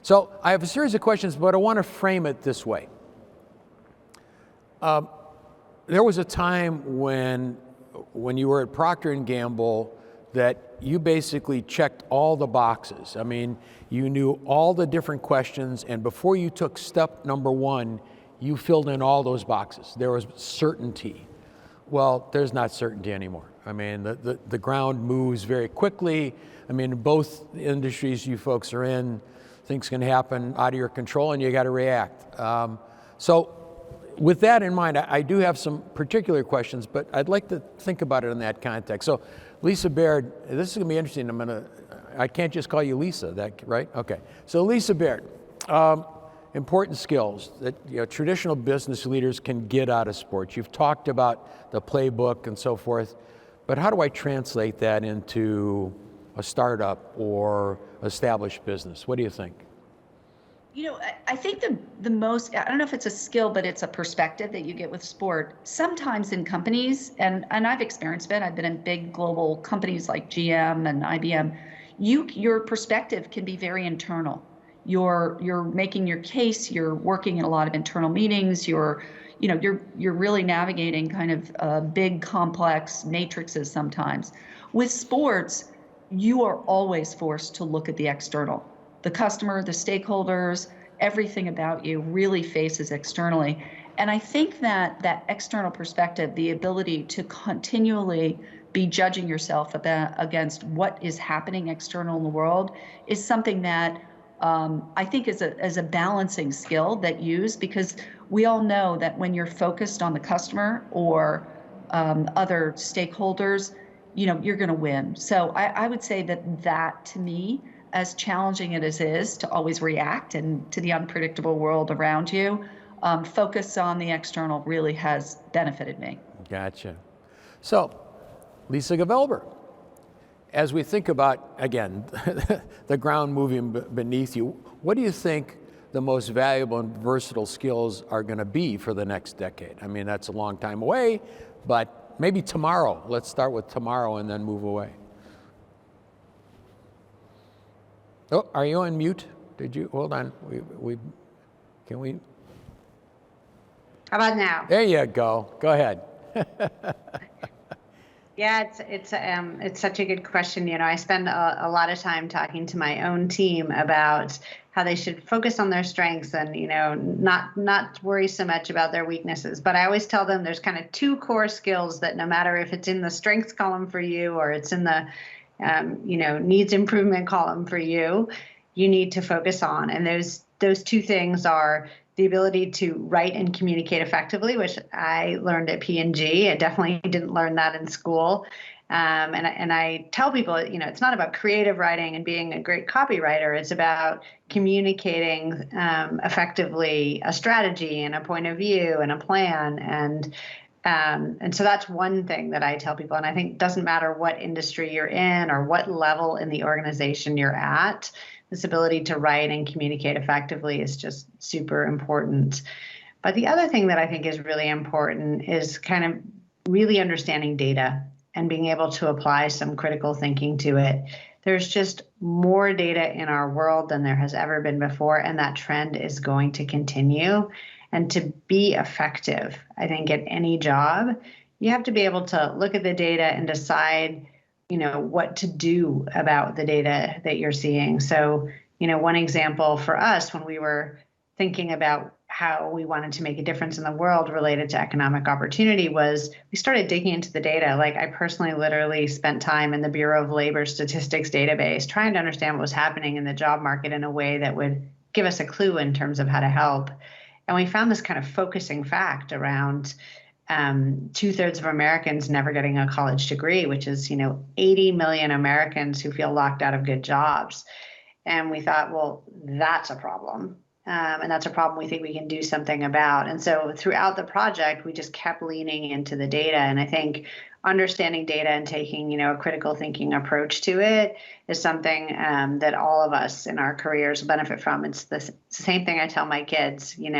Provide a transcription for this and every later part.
So I have a series of questions, but I want to frame it this way. There was a time when you were at Procter & Gamble that you basically checked all the boxes. I mean, you knew all the different questions, and before you took step number one, you filled in all those boxes. There was certainty. Well, there's not certainty anymore. I mean, the ground moves very quickly. I mean, in both industries you folks are in, things can happen out of your control and you got to react. So with that in mind, I do have some particular questions, but I'd like to think about it in that context. So Lisa Baird, this is gonna be interesting. I can't just call you Lisa, right? Okay. So Lisa Baird, important skills that traditional business leaders can get out of sports. You've talked about the playbook and so forth, but how do I translate that into a startup or established business? What do you think? I think the most, I don't know if it's a skill, but it's a perspective that you get with sport. Sometimes in companies, and I've experienced it, I've been in big global companies like GM and IBM, your perspective can be very internal. You're making your case, you're working in a lot of internal meetings, you're really navigating kind of big complex matrices sometimes. With sports, you are always forced to look at the external. The customer, the stakeholders, everything about you really faces externally. And I think that external perspective, the ability to continually be judging yourself against what is happening external in the world, is something that I think is a balancing skill that use, because we all know that when you're focused on the customer or other stakeholders, you're going to win. So I would say that to me, as challenging as it is to always react and to the unpredictable world around you, focus on the external really has benefited me. Gotcha. So, Lisa Gevelber, as we think about, again, the ground moving beneath you, what do you think the most valuable and versatile skills are going to be for the next decade? I mean, that's a long time away, but maybe tomorrow. Let's start with tomorrow and then move away. Oh, are you on mute? Did you, hold on, can we? How about now? There you go, go ahead. Yeah, it's such a good question. I spend a lot of time talking to my own team about how they should focus on their strengths and, not worry so much about their weaknesses. But I always tell them there's kind of two core skills that no matter if it's in the strengths column for you or it's in the needs improvement column for you, you need to focus on. And those two things are the ability to write and communicate effectively, which I learned at P&G. I definitely didn't learn that in school. And I tell people, it's not about creative writing and being a great copywriter. It's about communicating effectively a strategy and a point of view and a plan. And so that's one thing that I tell people. And I think it doesn't matter what industry you're in or what level in the organization you're at, this ability to write and communicate effectively is just super important. But the other thing that I think is really important is kind of really understanding data and being able to apply some critical thinking to it. There's just more data in our world than there has ever been before, and that trend is going to continue. And to be effective, I think, at any job, you have to be able to look at the data and decide, what to do about the data that you're seeing. So, one example for us when we were thinking about how we wanted to make a difference in the world related to economic opportunity was we started digging into the data. Like I personally literally spent time in the Bureau of Labor Statistics database trying to understand what was happening in the job market in a way that would give us a clue in terms of how to help. And we found this kind of focusing fact around 2/3 of Americans never getting a college degree, which is, 80 million Americans who feel locked out of good jobs. And we thought, well, that's a problem. And that's a problem we think we can do something about. And so throughout the project, we just kept leaning into the data. And I think understanding data and taking, a critical thinking approach to it is something that all of us in our careers benefit from. It's the same thing I tell my kids, you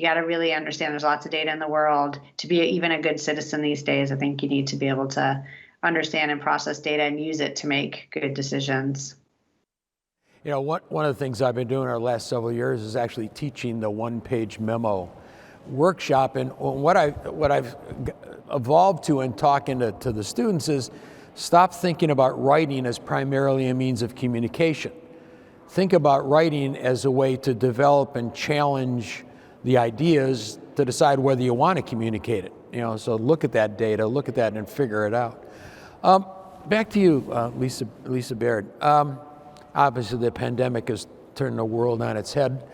got to really understand there's lots of data in the world. To be even a good citizen these days, I think you need to be able to understand and process data and use it to make good decisions. You know, one of the things I've been doing our last several years is actually teaching the one-page memo workshop. And what I've evolved to in talking to the students is stop thinking about writing as primarily a means of communication. Think about writing as a way to develop and challenge the ideas to decide whether you want to communicate it. You know, so look at that data, look at that, and figure it out. Back to you, Lisa Baird. Obviously, the pandemic has turned the world on its head,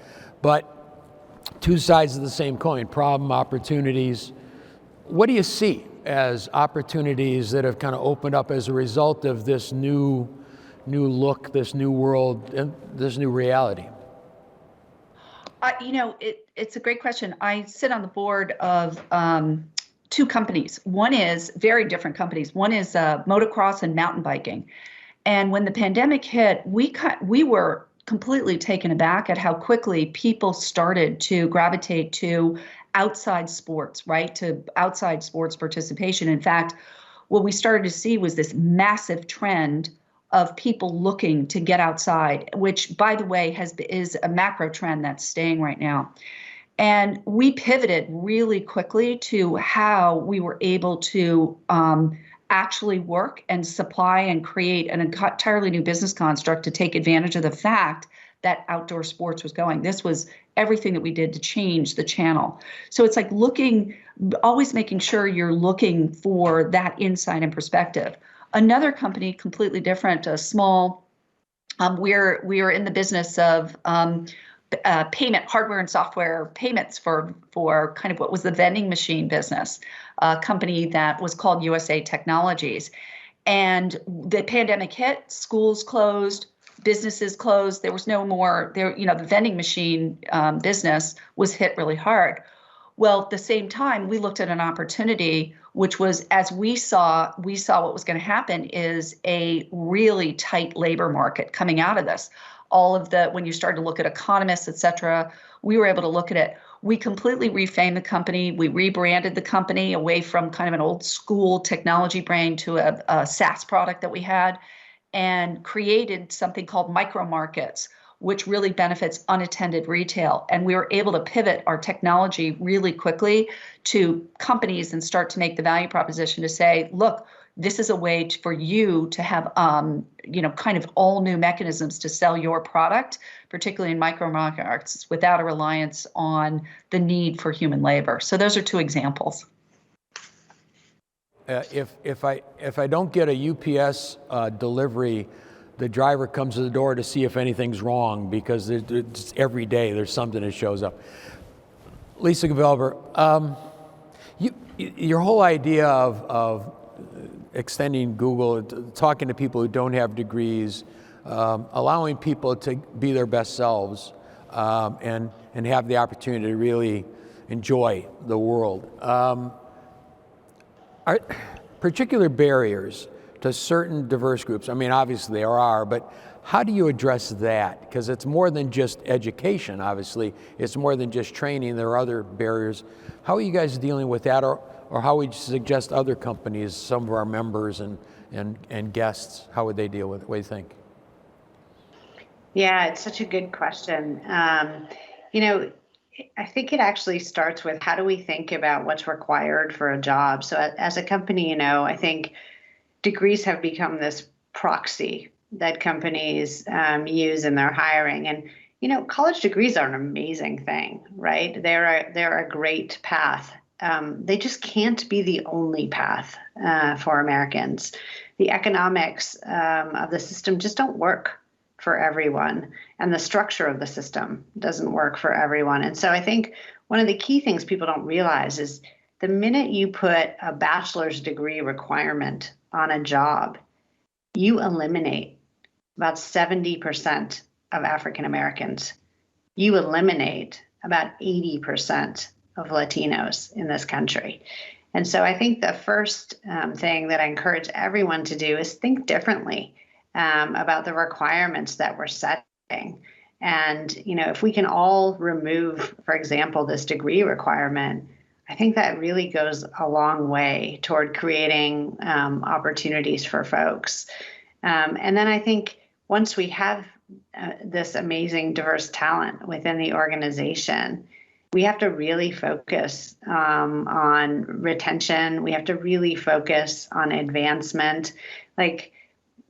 but two sides of the same coin: problem, opportunities. What do you see as opportunities that have kind of opened up as a result of this new look, this new world, and this new reality? You know, it's a great question. I sit on the board of two companies. One is very different companies. One is motocross and mountain biking. And when the pandemic hit, we were completely taken aback at how quickly people started to gravitate to outside sports, right? To outside sports participation. In fact, what we started to see was this massive trend of people looking to get outside, which, by the way, is a macro trend that's staying right now. And we pivoted really quickly to how we were able to actually work and supply and create an entirely new business construct to take advantage of the fact that outdoor sports was going. This was everything that we did to change the channel. So it's like always making sure you're looking for that insight and perspective. Another company, completely different, a small, we are in the business of payment, hardware and software payments for kind of what was the vending machine business, a company that was called USA Technologies. And the pandemic hit, schools closed, businesses closed. There was no more there. You know, the vending machine business was hit really hard. Well, at the same time, we looked at an opportunity, which was, as we saw what was going to happen is a really tight labor market coming out of this. All of when you started to look at economists, et cetera, we were able to look at it. We completely refamed the company. We rebranded the company away from kind of an old school technology brand to a SaaS product that we had, and created something called micro markets, which really benefits unattended retail. And we were able to pivot our technology really quickly to companies and start to make the value proposition to say, look, this is a way for you to have, kind of all new mechanisms to sell your product, particularly in micro markets, without a reliance on the need for human labor. So those are two examples. If I don't get a UPS delivery, the driver comes to the door to see if anything's wrong, because it's every day there's something that shows up. Lisa Gevelber, your whole idea of extending Google, talking to people who don't have degrees, allowing people to be their best selves, and have the opportunity to really enjoy the world. Are particular barriers to certain diverse groups? I mean, obviously there are, but how do you address that? Because it's more than just education, obviously. It's more than just training. There are other barriers. How are you guys dealing with that, or how would you suggest other companies, some of our members and guests, how would they deal with it? What do you think? Yeah, it's such a good question. I think it actually starts with, how do we think about what's required for a job? So as a company, I think degrees have become this proxy that companies use in their hiring. And, college degrees are an amazing thing, right? They're a great path. They just can't be the only path for Americans. The economics of the system just don't work for everyone, and the structure of the system doesn't work for everyone. And so I think one of the key things people don't realize is the minute you put a bachelor's degree requirement on a job, you eliminate about 70% of African Americans. You eliminate about 80% of Latinos in this country. And so I think the first thing that I encourage everyone to do is think differently about the requirements that we're setting. And, if we can all remove, for example, this degree requirement, I think that really goes a long way toward creating opportunities for folks. And then I think once we have this amazing diverse talent within the organization, we have to really focus on retention. We have to really focus on advancement. Like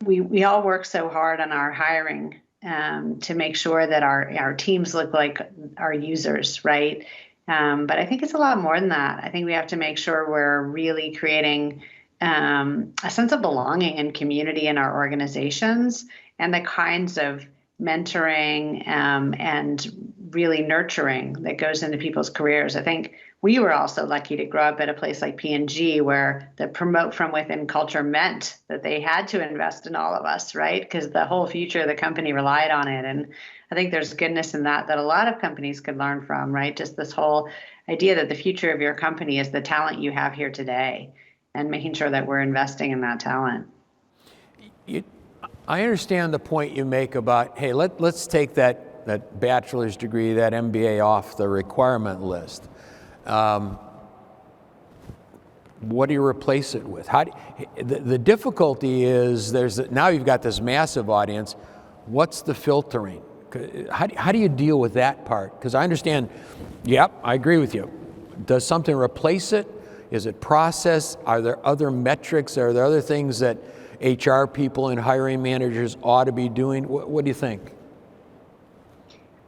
we all work so hard on our hiring to make sure that our teams look like our users, right? But I think it's a lot more than that. I think we have to make sure we're really creating a sense of belonging and community in our organizations, and the kinds of mentoring and really nurturing that goes into people's careers. I think we were also lucky to grow up at a place like P&G, where the promote from within culture meant that they had to invest in all of us, right? Because the whole future of the company relied on it. And I think there's goodness in that a lot of companies could learn from, right? Just this whole idea that the future of your company is the talent you have here today, and making sure that we're investing in that talent. I understand the point you make about, hey, let's take that bachelor's degree, that MBA off the requirement list. What do you replace it with? The difficulty is now you've got this massive audience. What's the filtering? How do you deal with that part? Because I understand, yep, I agree with you. Does something replace it? Is it process? Are there other metrics? Are there other things that HR people and hiring managers ought to be doing? What do you think?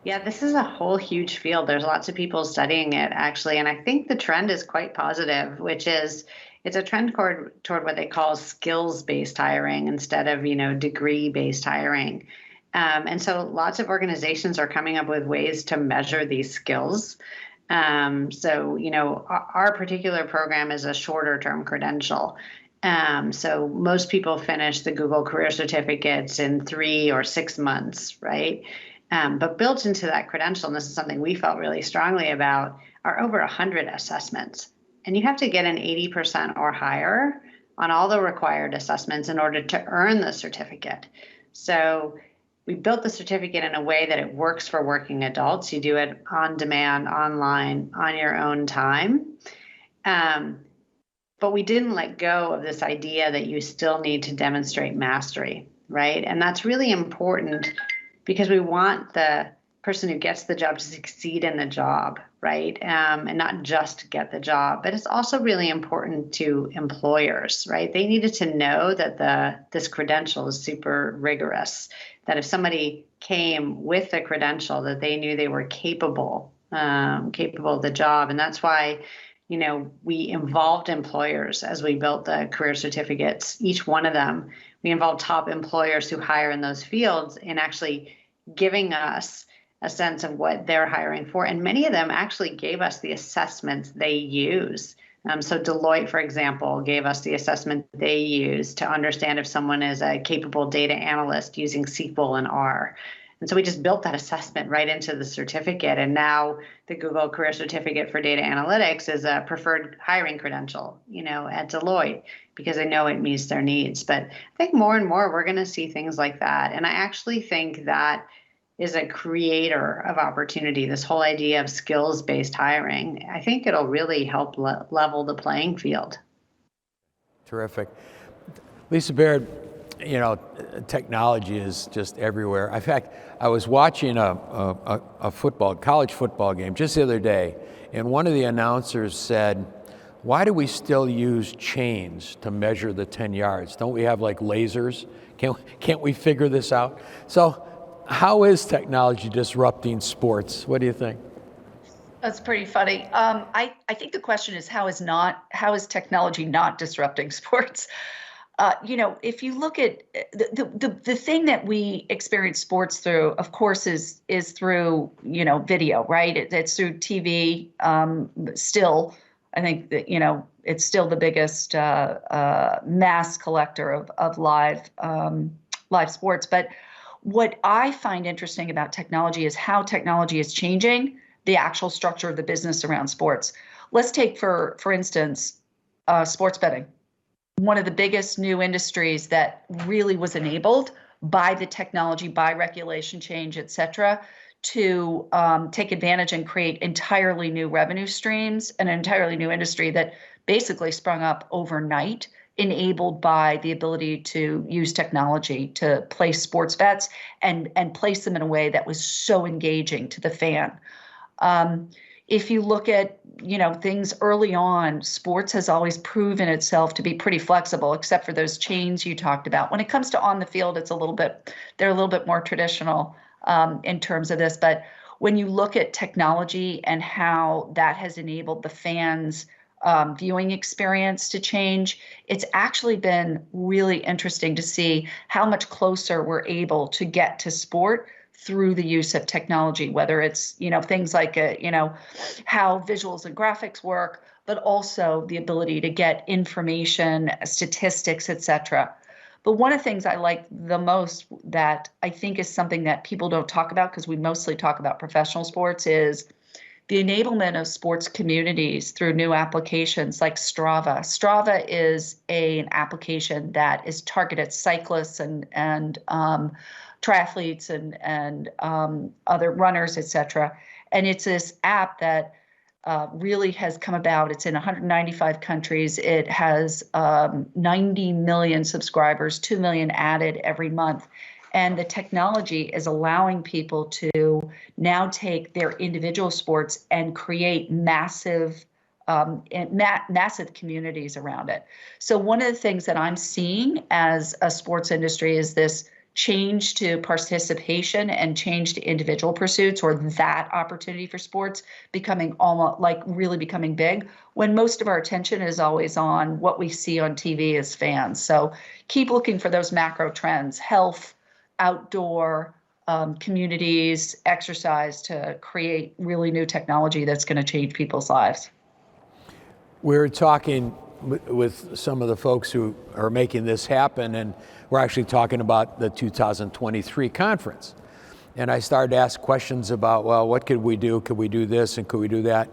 Yeah, this is a whole huge field. There's lots of people studying it, actually. And I think the trend is quite positive, which is it's a trend toward what they call skills-based hiring instead of, degree-based hiring. And so lots of organizations are coming up with ways to measure these skills. Our particular program is a shorter term credential. So most people finish the Google Career Certificates in 3 or 6 months, right? But built into that credential, and this is something we felt really strongly about, are over 100 assessments. And you have to get an 80% or higher on all the required assessments in order to earn the certificate. So we built the certificate in a way that it works for working adults. You do it on demand, online, on your own time. But we didn't let go of this idea that you still need to demonstrate mastery, right? And that's really important because we want the person who gets the job to succeed in the job, right? And not just get the job. But it's also really important to employers, right? They needed to know that this credential is super rigorous, that if somebody came with the credential, that they knew they were capable of the job. And that's why, we involved employers as we built the career certificates. Each one of them, we involved top employers who hire in those fields in actually giving us a sense of what they're hiring for. And many of them actually gave us the assessments they use. So Deloitte, for example, gave us the assessment they use to understand if someone is a capable data analyst using SQL and R. And so we just built that assessment right into the certificate. And now the Google Career Certificate for Data Analytics is a preferred hiring credential, at Deloitte, because they know it meets their needs. But I think more and more we're going to see things like that. And I actually think that is a creator of opportunity, this whole idea of skills-based hiring. I think it'll really help level the playing field. Terrific. Lisa Baird, technology is just everywhere. In fact, I was watching a college football game just the other day, and one of the announcers said, "Why do we still use chains to measure the 10 yards? Don't we have like lasers? Can't we figure this out?" So how is technology disrupting sports? What do you think? That's pretty funny. I think the question is how is technology not disrupting sports? If you look at the thing that we experience sports through, of course, is through video, right? It's through TV. Still, I think that it's still the biggest mass collector of live sports. But what I find interesting about technology is how technology is changing the actual structure of the business around sports. Let's take, for instance, sports betting. One of the biggest new industries that really was enabled by the technology, by regulation change, et cetera, to take advantage and create entirely new revenue streams and an entirely new industry that basically sprung up overnight enabled by the ability to use technology to place sports bets and place them in a way that was so engaging to the fan. If you look at, things early on, sports has always proven itself to be pretty flexible, except for those chains you talked about. When it comes to on the field, they're a little bit more traditional in terms of this. But when you look at technology and how that has enabled the fans' viewing experience to change, it's actually been really interesting to see how much closer we're able to get to sport through the use of technology, whether it's, things like, how visuals and graphics work, but also the ability to get information, statistics, et cetera. But one of the things I like the most that I think is something that people don't talk about, because we mostly talk about professional sports, is the enablement of sports communities through new applications like Strava. Strava is an application that is targeted cyclists and triathletes and other runners, et cetera. And it's this app that really has come about. It's in 195 countries. It has 90 million subscribers, 2 million added every month. And the technology is allowing people to now take their individual sports and create massive communities around it. So one of the things that I'm seeing as a sports industry is this change to participation and change to individual pursuits, or that opportunity for sports becoming almost like really becoming big, when most of our attention is always on what we see on TV as fans. So keep looking for those macro trends: health, outdoor, communities, exercise, to create really new technology that's going to change people's lives. We're talking with some of the folks who are making this happen, and we're actually talking about the 2023 conference. And I started to ask questions about, well, what could we do? Could we do this and could we do that?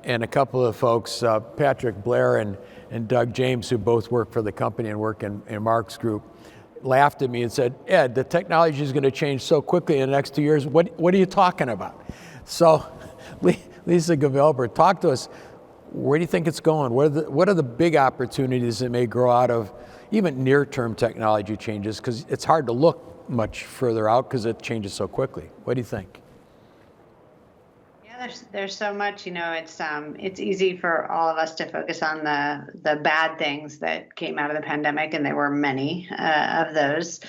And a couple of folks, Patrick Blair and Doug James, who both work for the company and work in Mark's group, laughed at me and said, Ed, the technology is going to change so quickly in the next 2 years. What are you talking about? So Lisa Gevelber, talk to us. Where do you think it's going? What are the big opportunities that may grow out of even near-term technology changes? Because it's hard to look much further out because it changes so quickly. What do you think? Yeah, there's so much. It's easy for all of us to focus on the bad things that came out of the pandemic, and there were many of those.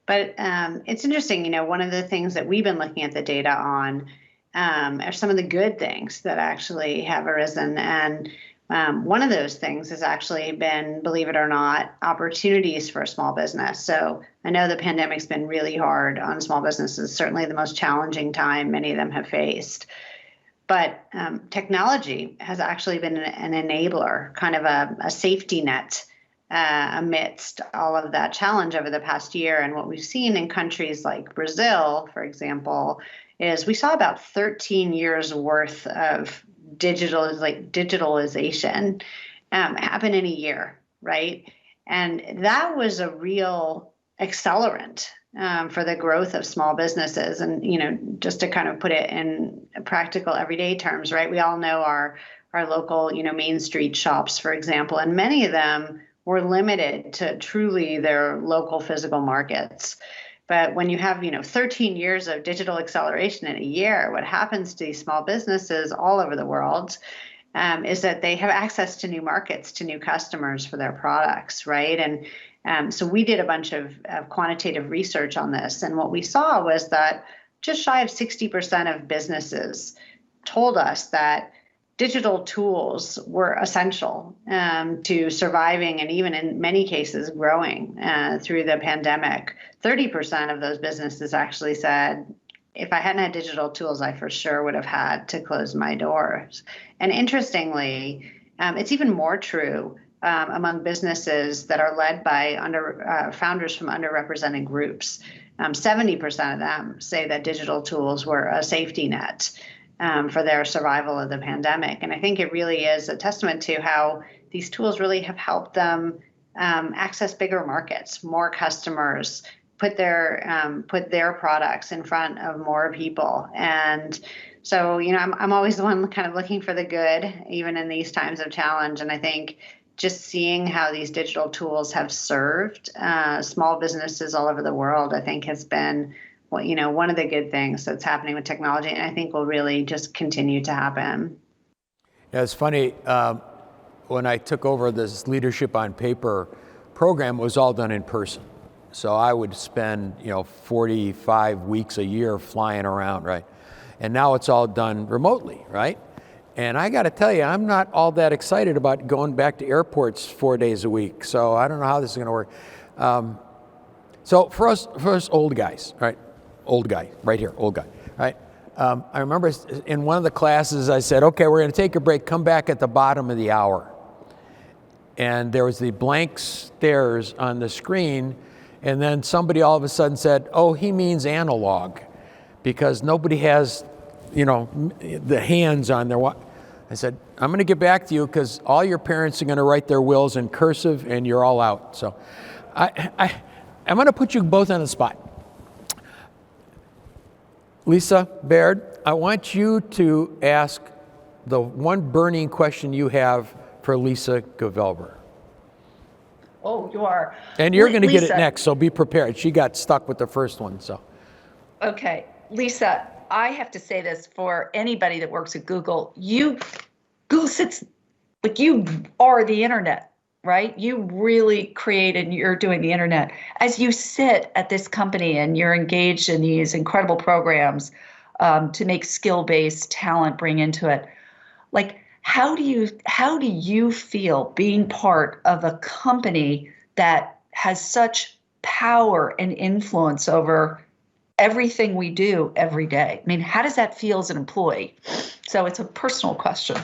But it's interesting. One of the things that we've been looking at the data on are some of the good things that actually have arisen. And one of those things has actually been, believe it or not, opportunities for a small business. So I know the pandemic's been really hard on small businesses, certainly the most challenging time many of them have faced. But technology has actually been an enabler, kind of a safety net amidst all of that challenge over the past year. And what we've seen in countries like Brazil, for example, is we saw about 13 years worth of digitalization happen in a year, right? And that was a real accelerant for the growth of small businesses. And, just to kind of put it in practical everyday terms, right? We all know our local, Main Street shops, for example, and many of them were limited to truly their local physical markets. But when you have, 13 years of digital acceleration in a year, what happens to these small businesses all over the world is that they have access to new markets, to new customers for their products, right? And so we did a bunch of quantitative research on this. And what we saw was that just shy of 60% of businesses told us that digital tools were essential to surviving and even in many cases growing through the pandemic. 30% of those businesses actually said, if I hadn't had digital tools, I for sure would have had to close my doors. And interestingly, it's even more true among businesses that are led by founders from underrepresented groups. 70% of them say that digital tools were a safety net for their survival of the pandemic. And I think it really is a testament to how these tools really have helped them access bigger markets, more customers, put their products in front of more people. And so, I'm always the one kind of looking for the good, even in these times of challenge. And I think, just seeing how these digital tools have served small businesses all over the world, I think has been one of the good things that's happening with technology, and I think will really just continue to happen. Yeah, it's funny, when I took over this Leadership on Paper program, it was all done in person. So I would spend 45 weeks a year flying around, right? And now it's all done remotely, right? And I got to tell you, I'm not all that excited about going back to airports 4 days a week. So I don't know how this is going to work. So for us old guys, right? Old guy, right here, old guy, right? I remember in one of the classes, I said, okay, we're going to take a break, come back at the bottom of the hour. And there was the blank stares on the screen, and then somebody all of a sudden said, oh, he means analog, because nobody has, the hands on their watch. I said, I'm going to get back to you because all your parents are going to write their wills in cursive and you're all out. So I'm going to put you both on the spot. Lisa, Baird, I want you to ask the one burning question you have for Lisa Gevelber. Oh, you are. And you're going to get it Lisa. next, so be prepared. She got stuck with the first one, so. Okay, Lisa, I have to say this for anybody that works at Google. Google sits, like, you are the internet, right? You really created, you're doing the internet. As you sit at this company and you're engaged in these incredible programs to make skill-based talent bring into it, like, how do you feel being part of a company that has such power and influence over everything we do every day? I mean, how does that feel as an employee? So it's a personal question.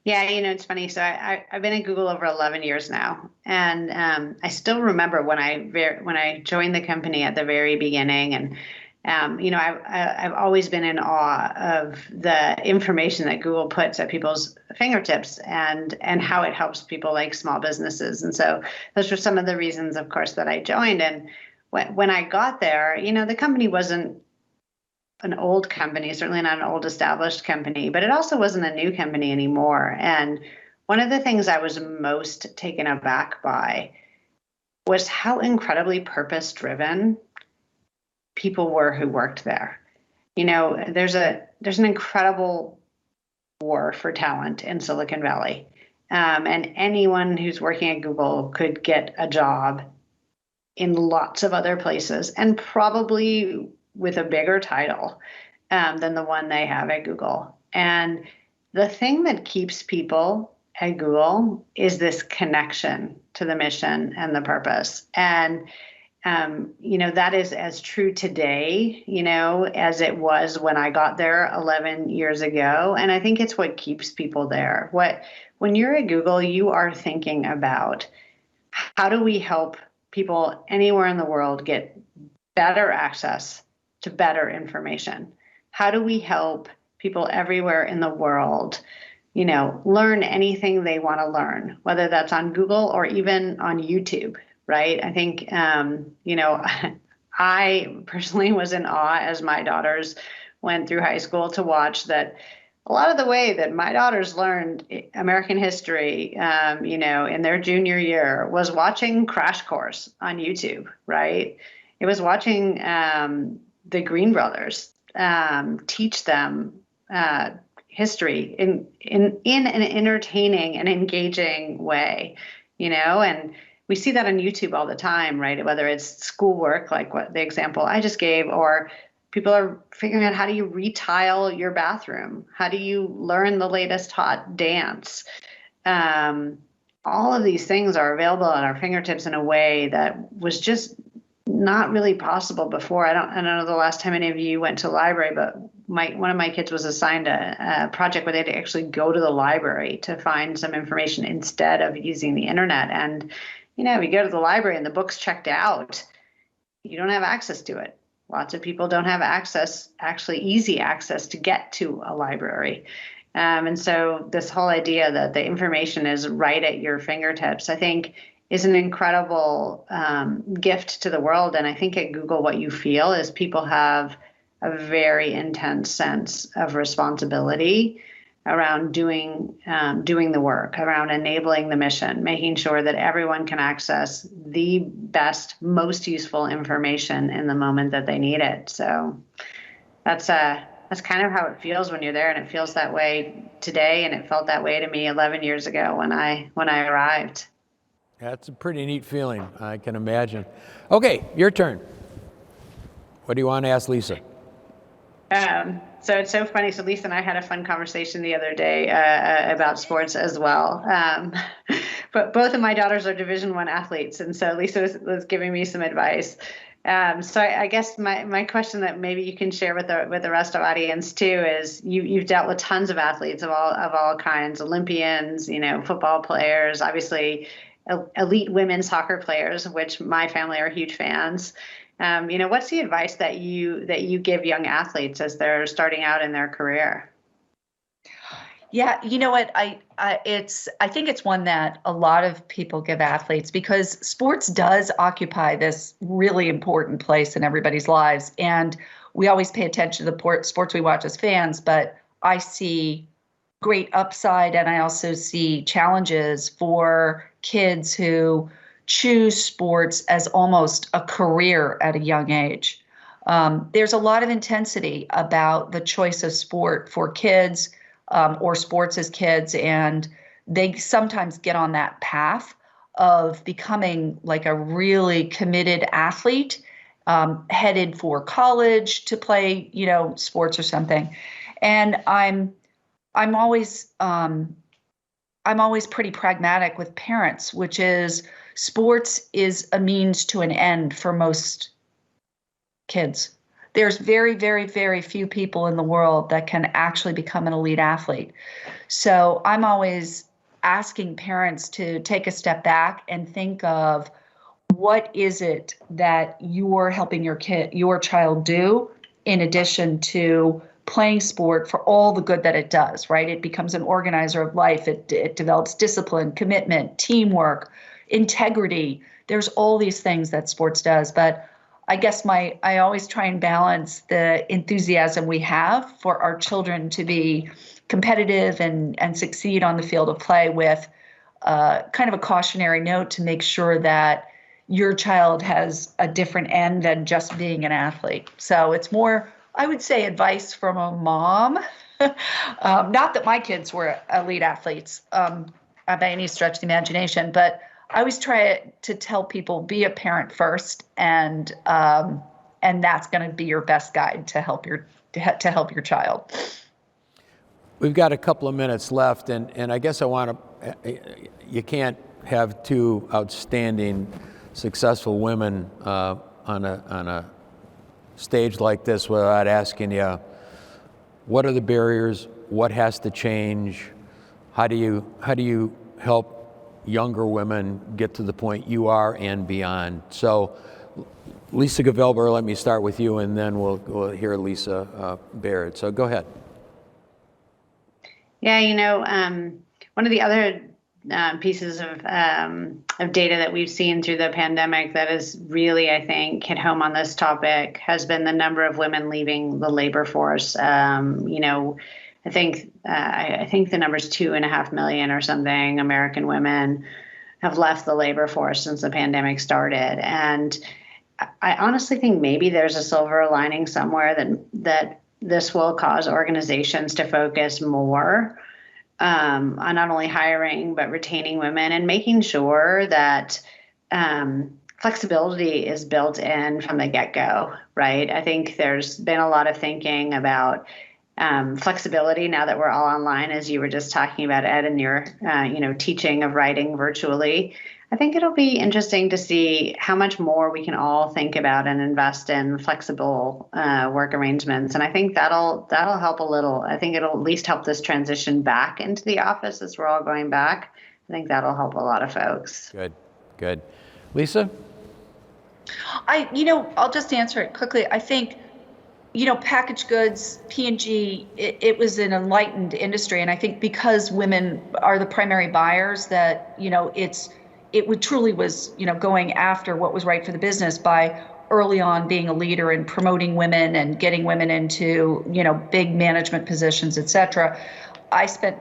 Yeah, it's funny. So I've been at Google over 11 years now, and I still remember when I joined the company at the very beginning, and I've always been in awe of the information that Google puts at people's fingertips and how it helps people like small businesses. And so those were some of the reasons, of course, that I joined. And when I got there, the company wasn't an old company, certainly not an old established company, but it also wasn't a new company anymore. And one of the things I was most taken aback by was how incredibly purpose-driven people were who worked there. There's an incredible war for talent in Silicon Valley. And anyone who's working at Google could get a job in lots of other places, and probably with a bigger title than the one they have at Google. And the thing that keeps people at Google is this connection to the mission and the purpose. And that is as true today, as it was when I got there 11 years ago. And I think it's what keeps people there. When you're at Google, you are thinking about, how do we help people anywhere in the world get better access to better information? How do we help people everywhere in the world, learn anything they want to learn, whether that's on Google or even on YouTube? Right. I think, I personally was in awe as my daughters went through high school to watch that a lot of the way that my daughters learned American history, in their junior year was watching Crash Course on YouTube. Right. It was watching the Green Brothers teach them history in an entertaining and engaging way, and we see that on YouTube all the time, right? Whether it's schoolwork, like what the example I just gave, or people are figuring out, how do you retile your bathroom? How do you learn the latest hot dance? All of these things are available at our fingertips in a way that was just not really possible before. I don't know the last time any of you went to the library, but one of my kids was assigned a project where they had to actually go to the library to find some information instead of using the internet. And you go to the library and the book's checked out, you don't have access to it. Lots of people don't have easy access to get to a library. And so this whole idea that the information is right at your fingertips, I think, is an incredible gift to the world. And I think at Google, what you feel is people have a very intense sense of responsibility around doing the work, around enabling the mission, making sure that everyone can access the best, most useful information in the moment that they need it. So that's kind of how it feels when you're there, and it feels that way today, and it felt that way to me 11 years ago when I arrived. That's a pretty neat feeling, I can imagine. Okay, your turn. What do you want to ask Lisa? So it's so funny. So Lisa and I had a fun conversation the other day about sports as well. But both of my daughters are Division I athletes, and so Lisa was giving me some advice. So I guess my question that maybe you can share with the rest of the audience too is you've dealt with tons of athletes of all kinds, Olympians, football players, obviously elite women's soccer players, of which my family are huge fans. What's the advice that you give young athletes as they're starting out in their career? Yeah, you know what? I think it's one that a lot of people give athletes, because sports does occupy this really important place in everybody's lives, and we always pay attention to the sports we watch as fans. But I see great upside, and I also see challenges for kids who choose sports as almost a career at a young age. There's a lot of intensity about the choice of sport for kids, or sports as kids, and they sometimes get on that path of becoming like a really committed athlete, headed for college to play, sports or something. And I'm always pretty pragmatic with parents, which is sports is a means to an end for most kids. There's very, very, very few people in the world that can actually become an elite athlete. So I'm always asking parents to take a step back and think of what is it that you're helping your child do in addition to playing sport for all the good that it does, right? It becomes an organizer of life. It develops discipline, commitment, teamwork, integrity. There's all these things that sports does. But I guess I always try and balance the enthusiasm we have for our children to be competitive and succeed on the field of play with kind of a cautionary note to make sure that your child has a different end than just being an athlete. So it's more, I would say, advice from a mom. Not that my kids were elite athletes by any stretch of the imagination, but I always try to tell people, be a parent first, and that's going to be your best guide to help your child. We've got a couple of minutes left, and I guess you can't have two outstanding, successful women on a stage like this without asking you, what are the barriers? What has to change? How do you help younger women get to the point you are and beyond? So, Lisa Gevelber, let me start with you, and then we'll hear Lisa Baird. So go ahead. Yeah, one of the other pieces of data that we've seen through the pandemic that has really, I think, hit home on this topic has been the number of women leaving the labor force. I think the number's 2.5 million or something American women have left the labor force since the pandemic started. And I honestly think maybe there's a silver lining somewhere that this will cause organizations to focus more on not only hiring but retaining women and making sure that flexibility is built in from the get-go, right? I think there's been a lot of thinking about flexibility now that we're all online, as you were just talking about, Ed, and your teaching of writing virtually. I think it'll be interesting to see how much more we can all think about and invest in flexible work arrangements. And I think that'll help a little. I think it'll at least help this transition back into the office as we're all going back. I think that'll help a lot of folks. Good. Lisa? I'll just answer it quickly. I think, packaged goods, P&G, it was an enlightened industry. And I think because women are the primary buyers, that, it truly was, going after what was right for the business by early on being a leader and promoting women and getting women into, big management positions, et cetera. I spent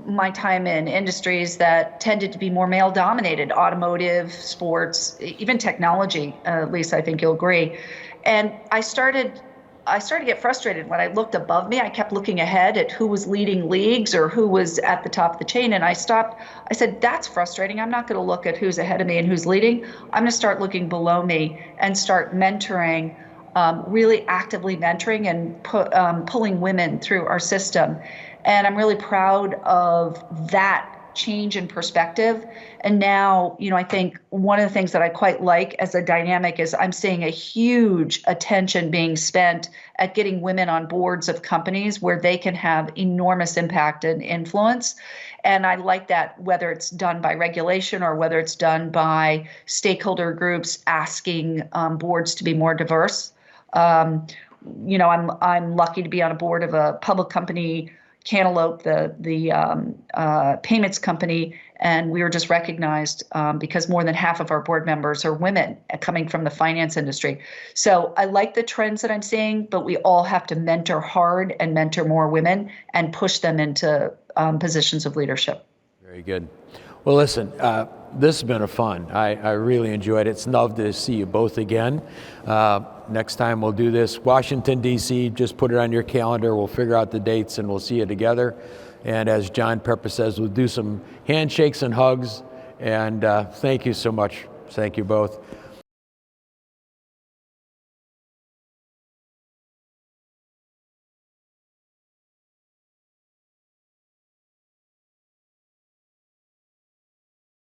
my time in industries that tended to be more male dominated, automotive, sports, even technology, Lisa, I think you'll agree. And I started to get frustrated when I looked above me. I kept looking ahead at who was leading leagues or who was at the top of the chain. And I stopped. I said, that's frustrating. I'm not going to look at who's ahead of me and who's leading. I'm going to start looking below me and start mentoring, really actively mentoring and pulling women through our system. And I'm really proud of that change in perspective. And now, I think one of the things that I quite like as a dynamic is I'm seeing a huge attention being spent at getting women on boards of companies where they can have enormous impact and influence. And I like that, whether it's done by regulation or whether it's done by stakeholder groups asking boards to be more diverse. I'm lucky to be on a board of a public company, Cantaloupe, the payments company, and we were just recognized because more than half of our board members are women coming from the finance industry. So I like the trends that I'm seeing, but we all have to mentor hard and mentor more women and push them into positions of leadership. Very good. Well, listen, this has been a fun. I really enjoyed it. It's lovely to see you both again. Next time we'll do this, Washington, D.C., just put it on your calendar. We'll figure out the dates and we'll see you together. And as John Pepper says, we'll do some handshakes and hugs. And thank you so much. Thank you both.